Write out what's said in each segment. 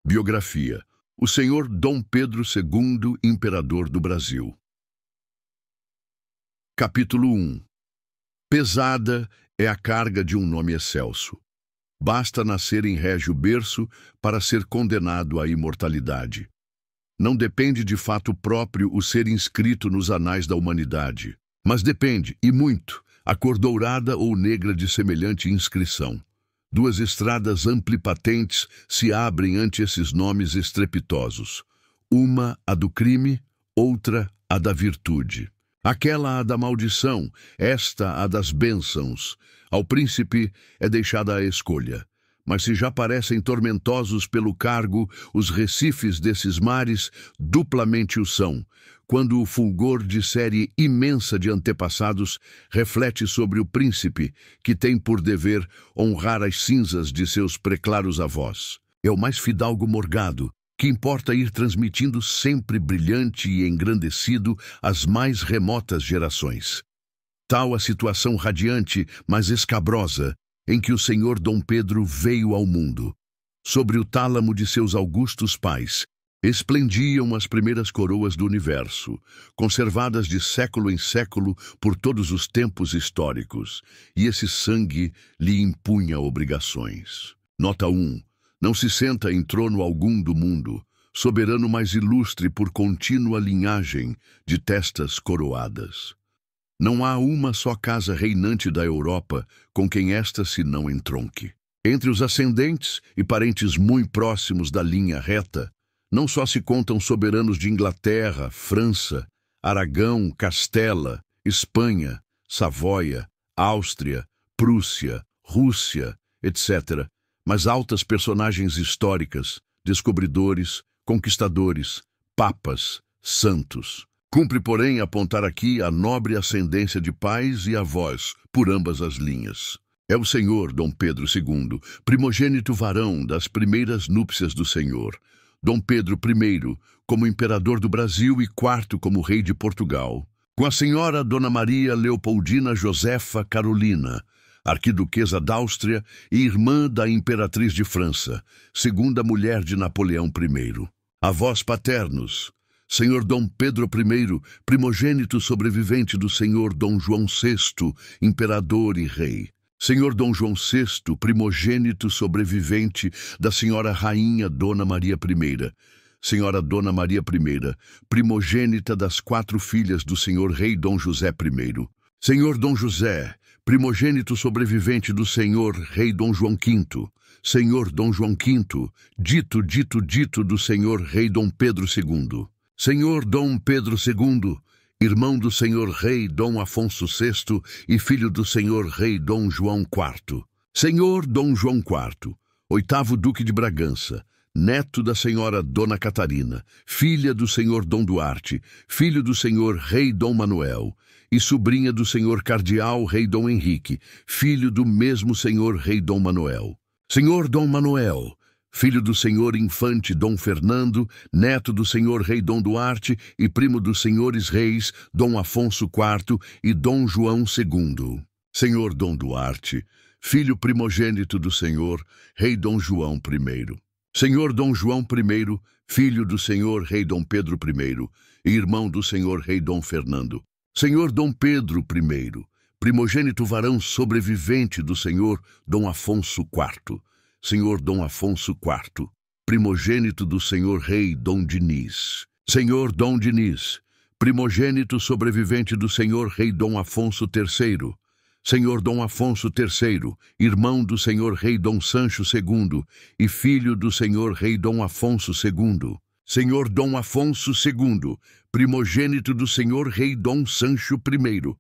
Biografia: o senhor Dom Pedro II, imperador do Brasil. Capítulo 1. Pesada é a carga de um nome excelso. Basta nascer em régio berço para ser condenado à imortalidade. Não depende de fato próprio o ser inscrito nos anais da humanidade, mas depende, e muito, a cor dourada ou negra de semelhante inscrição. Duas estradas amplipatentes se abrem ante esses nomes estrepitosos. Uma, a do crime, outra, a da virtude. Aquela a da maldição, esta a das bênçãos. Ao príncipe é deixada a escolha. Mas se já parecem tormentosos pelo cargo, os recifes desses mares duplamente o são, quando o fulgor de série imensa de antepassados reflete sobre o príncipe, que tem por dever honrar as cinzas de seus preclaros avós. É o mais fidalgo morgado, que importa ir transmitindo sempre brilhante e engrandecido às mais remotas gerações. Tal a situação radiante, mas escabrosa, em que o senhor Dom Pedro veio ao mundo. Sobre o tálamo de seus augustos pais, esplendiam as primeiras coroas do universo, conservadas de século em século por todos os tempos históricos, e esse sangue lhe impunha obrigações. Nota 1. Não se senta em trono algum do mundo, soberano mais ilustre por contínua linhagem de testas coroadas. Não há uma só casa reinante da Europa com quem esta se não entronque. Entre os ascendentes e parentes muito próximos da linha reta, não só se contam soberanos de Inglaterra, França, Aragão, Castela, Espanha, Savoia, Áustria, Prússia, Rússia, etc., mas altas personagens históricas, descobridores, conquistadores, papas, santos. Cumpre, porém, apontar aqui a nobre ascendência de pais e avós por ambas as linhas. É o senhor Dom Pedro II, primogênito varão das primeiras núpcias do senhor. Dom Pedro I, como imperador do Brasil e quarto como rei de Portugal. Com a senhora Dona Maria Leopoldina Josefa Carolina, arquiduquesa d'Áustria e irmã da imperatriz de França, segunda mulher de Napoleão I. Avós paternos: senhor Dom Pedro I, primogênito sobrevivente do senhor Dom João VI, imperador e rei. Senhor Dom João VI, primogênito sobrevivente da senhora Rainha Dona Maria I. Senhora Dona Maria I, primogênita das 4 filhas do senhor Rei Dom José I. Senhor Dom José, primogênito sobrevivente do senhor Rei Dom João V. Senhor Dom João V, dito do senhor Rei Dom Pedro II. Senhor Dom Pedro II, irmão do senhor Rei Dom Afonso VI e filho do senhor Rei Dom João IV. Senhor Dom João IV, 8º Duque de Bragança, neto da senhora Dona Catarina, filha do senhor Dom Duarte, filho do senhor Rei Dom Manuel, e sobrinha do senhor Cardeal Rei Dom Henrique, filho do mesmo senhor Rei Dom Manuel. Senhor Dom Manuel, filho do senhor Infante Dom Fernando, neto do senhor Rei Dom Duarte e primo dos senhores reis Dom Afonso IV e Dom João II. Senhor Dom Duarte, filho primogênito do senhor Rei Dom João I. Senhor Dom João I, filho do senhor Rei Dom Pedro I e irmão do senhor Rei Dom Fernando. Senhor Dom Pedro I, primogênito varão sobrevivente do senhor Dom Afonso IV. Senhor Dom Afonso IV, primogênito do senhor Rei Dom Diniz. Senhor Dom Diniz, primogênito sobrevivente do senhor Rei Dom Afonso III. Senhor Dom Afonso III, irmão do senhor Rei Dom Sancho II e filho do senhor Rei Dom Afonso II. Senhor Dom Afonso II, primogênito do senhor Rei Dom Sancho I.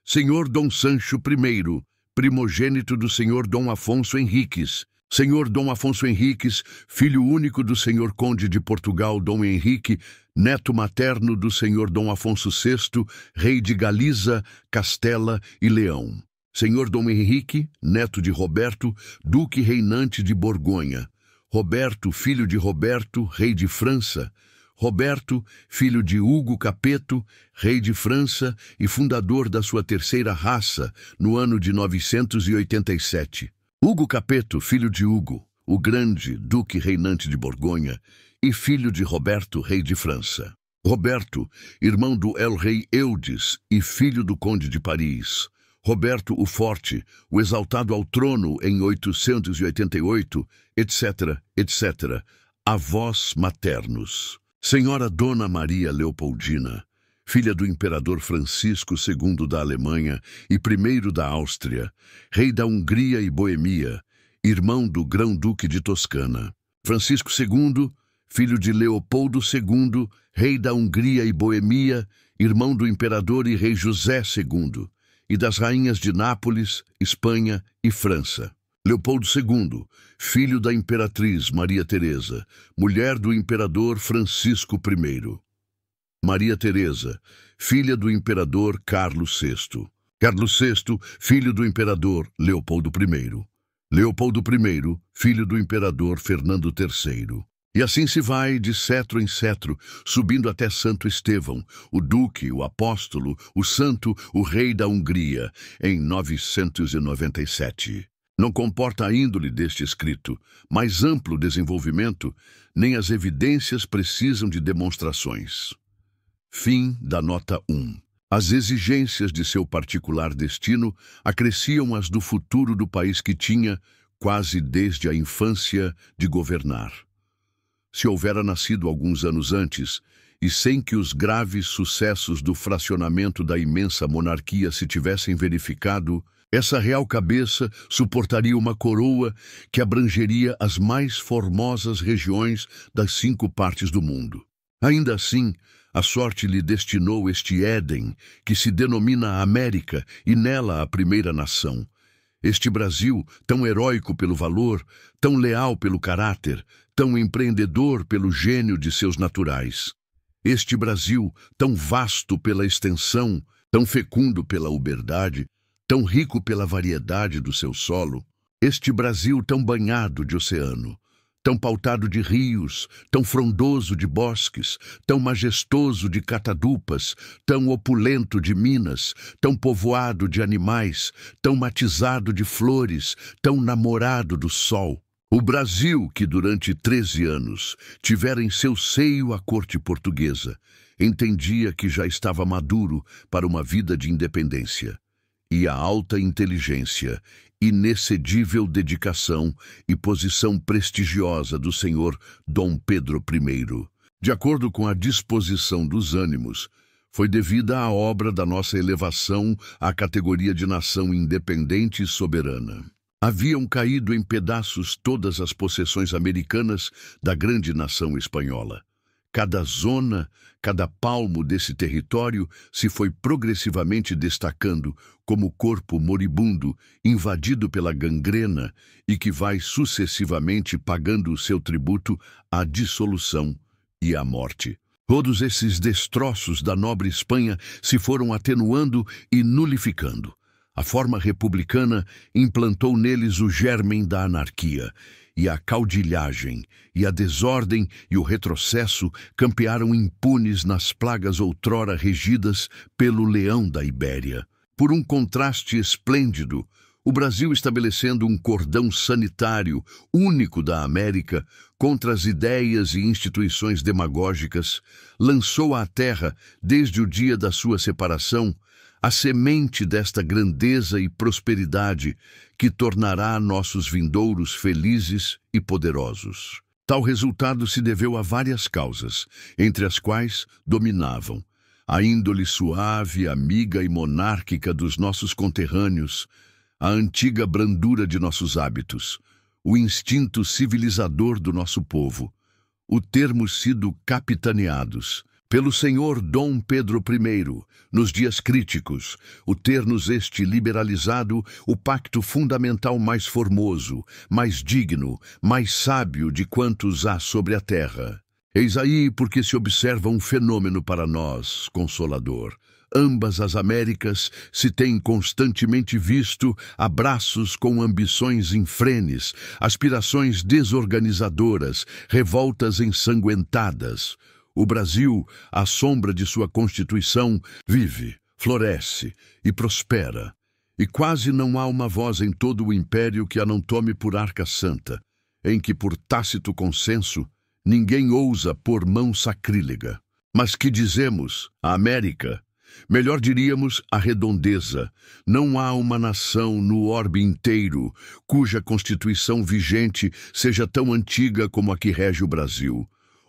Senhor Dom Sancho I, primogênito do senhor Dom Afonso Henriques. Senhor Dom Afonso Henriques, filho único do senhor Conde de Portugal Dom Henrique, neto materno do senhor Dom Afonso VI, rei de Galiza, Castela e Leão. Senhor Dom Henrique, neto de Roberto, duque reinante de Borgonha. Roberto, filho de Roberto, rei de França. Roberto, filho de Hugo Capeto, rei de França e fundador da sua terceira raça, no ano de 987. Hugo Capeto, filho de Hugo, o Grande, duque reinante de Borgonha, e filho de Roberto, rei de França. Roberto, irmão do el-rei Eudes e filho do conde de Paris. Roberto o Forte, o exaltado ao trono em 888, etc., etc. Avós maternos. Senhora Dona Maria Leopoldina, filha do imperador Francisco II da Alemanha e I da Áustria, rei da Hungria e Boemia, irmão do Grão-Duque de Toscana. Francisco II, filho de Leopoldo II, rei da Hungria e Boemia, irmão do imperador e rei José II, e das rainhas de Nápoles, Espanha e França. Leopoldo II, filho da imperatriz Maria Teresa, mulher do imperador Francisco I. Maria Teresa, filha do imperador Carlos VI. Carlos VI, filho do imperador Leopoldo I. Leopoldo I, filho do imperador Fernando III. E assim se vai de cetro em cetro, subindo até Santo Estevão, o duque, o apóstolo, o santo, o rei da Hungria, em 997. Não comporta a índole deste escrito, mais amplo desenvolvimento, nem as evidências precisam de demonstrações. Fim da nota 1. As exigências de seu particular destino acresciam as do futuro do país que tinha, quase desde a infância, de governar. Se houvera nascido alguns anos antes, e sem que os graves sucessos do fracionamento da imensa monarquia se tivessem verificado, essa real cabeça suportaria uma coroa que abrangeria as mais formosas regiões das 5 partes do mundo. Ainda assim, a sorte lhe destinou este Éden, que se denomina América, e nela a primeira nação. Este Brasil, tão heróico pelo valor, tão leal pelo caráter, tão empreendedor pelo gênio de seus naturais. Este Brasil, tão vasto pela extensão, tão fecundo pela uberdade, tão rico pela variedade do seu solo. Este Brasil tão banhado de oceano, tão pautado de rios, tão frondoso de bosques, tão majestoso de catadupas, tão opulento de minas, tão povoado de animais, tão matizado de flores, tão namorado do sol. O Brasil, que durante 13 anos tivera em seu seio a corte portuguesa, entendia que já estava maduro para uma vida de independência. E a alta inteligência, inexcedível dedicação e posição prestigiosa do senhor Dom Pedro I, de acordo com a disposição dos ânimos, foi devida à obra da nossa elevação à categoria de nação independente e soberana. Haviam caído em pedaços todas as possessões americanas da grande nação espanhola. Cada zona, cada palmo desse território se foi progressivamente destacando como corpo moribundo, invadido pela gangrena e que vai sucessivamente pagando o seu tributo à dissolução e à morte. Todos esses destroços da nobre Espanha se foram atenuando e nulificando. A forma republicana implantou neles o germen da anarquia, e a caudilhagem, e a desordem e o retrocesso campearam impunes nas plagas outrora regidas pelo leão da Ibéria. Por um contraste esplêndido, o Brasil, estabelecendo um cordão sanitário único da América contra as ideias e instituições demagógicas, lançou à terra, desde o dia da sua separação, a semente desta grandeza e prosperidade que tornará nossos vindouros felizes e poderosos. Tal resultado se deveu a várias causas, entre as quais dominavam a índole suave, amiga e monárquica dos nossos conterrâneos, a antiga brandura de nossos hábitos, o instinto civilizador do nosso povo, o termos sido capitaneados pelo senhor Dom Pedro I, nos dias críticos, o ter-nos este liberalizado o pacto fundamental mais formoso, mais digno, mais sábio de quantos há sobre a terra. Eis aí porque se observa um fenômeno para nós, consolador. Ambas as Américas se têm constantemente visto a braços com ambições infrenes, aspirações desorganizadoras, revoltas ensanguentadas. O Brasil, à sombra de sua Constituição, vive, floresce e prospera, e quase não há uma voz em todo o império que a não tome por arca santa. em que, por tácito consenso, ninguém ousa pôr mão sacrílega. Mas que dizemos, a América, melhor diríamos a redondeza. Não há uma nação no orbe inteiro cuja constituição vigente seja tão antiga como a que rege o Brasil.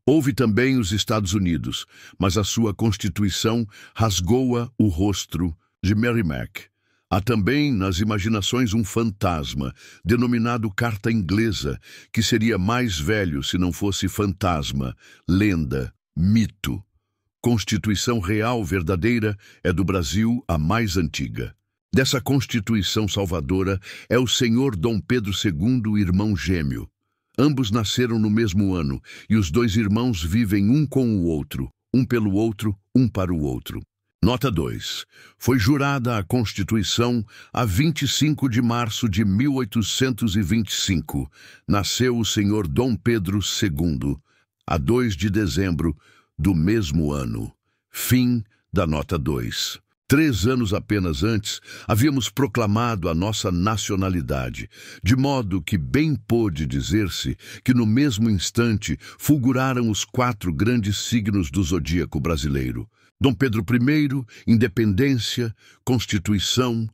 Houve também os Estados Unidos, mas a sua constituição rasgou-a o rosto de Merrimack. Há também nas imaginações um fantasma, denominado Carta Inglesa, que seria mais velho se não fosse fantasma, lenda, mito. Constituição real verdadeira é do Brasil a mais antiga. Dessa Constituição salvadora é o senhor Dom Pedro II, irmão gêmeo. Ambos nasceram no mesmo ano, e os dois irmãos vivem um com o outro, um pelo outro, um para o outro. Nota 2. Foi jurada a Constituição a 25 de março de 1825. Nasceu o senhor Dom Pedro II, a 2 de dezembro do mesmo ano. Fim da nota 2. 3 anos apenas antes, havíamos proclamado a nossa nacionalidade, de modo que bem pôde dizer-se que no mesmo instante fulguraram os 4 grandes signos do zodíaco brasileiro. Dom Pedro I, independência, Constituição,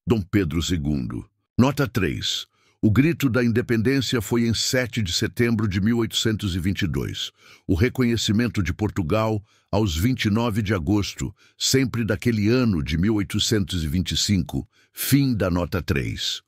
Dom Pedro II. Nota 3. O grito da independência foi em 7 de setembro de 1822. O reconhecimento de Portugal aos 29 de agosto, sempre daquele ano de 1825. Fim da nota 3.